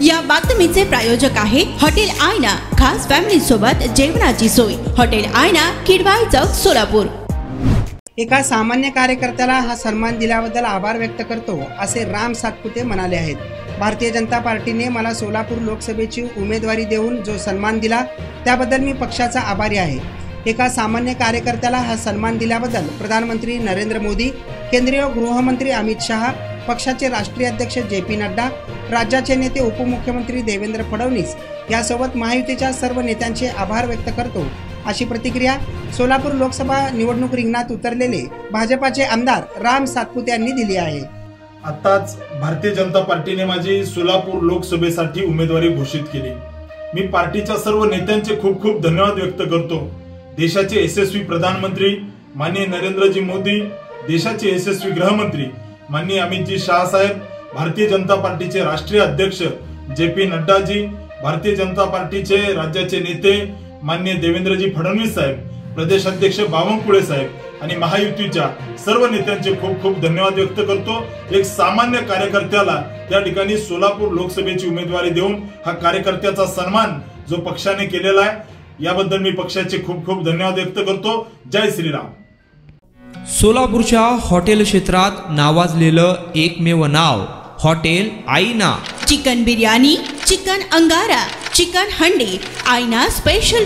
या बातमीचे प्रायोजक आहे हॉटेल आयना, खास फॅमिली सोबत जेवणाची सोय। हॉटेल आयना, किडवाई चौक, सोलापूर। एका सामान्य कार्यकर्त्याला हा सन्मान दिल्याबद्दल आभार व्यक्त करतो असे राम सातपुते म्हणाले आहेत। भारतीय जनता पार्टीने मला सोलापूर लोकसभेची उमेदवारी देऊन जो सन्मान दिला त्याबद्दल मी पक्षाचा आभारी आहे। एका सामान्य कार्यकर्त्याला हा सन्मान दिल्याबद्दल प्रधानमंत्री नरेंद्र मोदी, केंद्रीय गृहमंत्री अमित शहा, पक्षाचे राष्ट्रीय अध्यक्ष JP नड्डा, राज्याचे नेते उपमुख्यमंत्री देवेंद्र फडणवीस यासोबत महायुतीच्या सर्व नेत्यांचे आभार व्यक्त करतो अशी प्रतिक्रिया सोलापूर लोकसभा निवडणूक रिंगणात उतरलेले भाजपाचे आमदार राम सातपुते यांनी दिली आहे। आताच भारतीय जनता पार्टीने माझी सोलापूर लोकसभेसाठी उमेदवारी घोषित केली। मी पार्टीच्या सर्व नेत्यांचे खूप खूप धन्यवाद व्यक्त करतो। देशाचे यशस्वी प्रधानमंत्री माननीय नरेंद्रजी मोदी, देशाचे यशस्वी गृहमंत्री माननीय अमितजी शाह साहेब, भारतीय जनता पार्टीचे राष्ट्रीय अध्यक्ष JP नड्डाजी, भारतीय जनता पार्टीचे राज्याचे नेते माननीय देवेंद्रजी फडणवीस साहेब, प्रदेश अध्यक्ष बावनकुळे साहेब आणि महायुतीच्या सर्व नेत्यांचे खूप खूप धन्यवाद व्यक्त करतो। एक सामान्य कार्यकर्त्याला त्या ठिकाणी सोलापूर लोकसभेची उमेदवारी देऊन हा कार्यकर्त्याचा सन्मान जो पक्षाने केलेला आहे याबद्दल मी पक्षाचे खूप खूप धन्यवाद व्यक्त करतो। जय श्रीराम। सोलापूरच्या हॉटेल क्षेत्रात नावाजलेलं एकमेव नाव हॉटेल आईना। चिकन बिर्याणी, चिकन अंगारा, चिकन हंडी, आईना special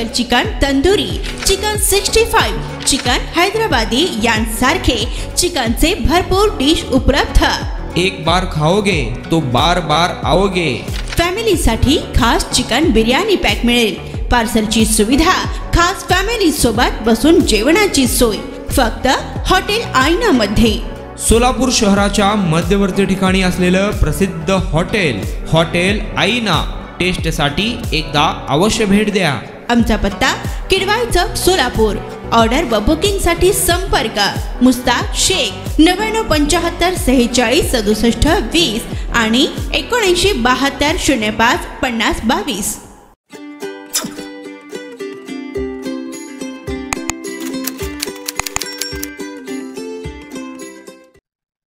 chicken tandoori, chicken 65, chicken Hyderabadi यांसारखे चिकनचे भरपूर डिश उपलब्ध। एक बार खाओगे तो बार बार आओगे। फॅमिली साठी खास चिकन बिर्याणी पॅक मिळेल। पार्सलची सुविधा, खास फॅमिली सोबत बसून जेवणाची सोय फक्त हॉटेल आईना मध्ये। सोलापूर शहराच्या मध्यवर्ती ठिकाणी असलेलं प्रसिद्ध हॉटेल आईना टेस्टसाठी एकदा अवश्य भेट द्या। आमचा पत्ता किडवाई चौक, सोलापूर। ऑर्डर व बुकिंग साठी संपर्क मुस्ताक शेख 9975 46 67 20 आणि 7972 05 50 22।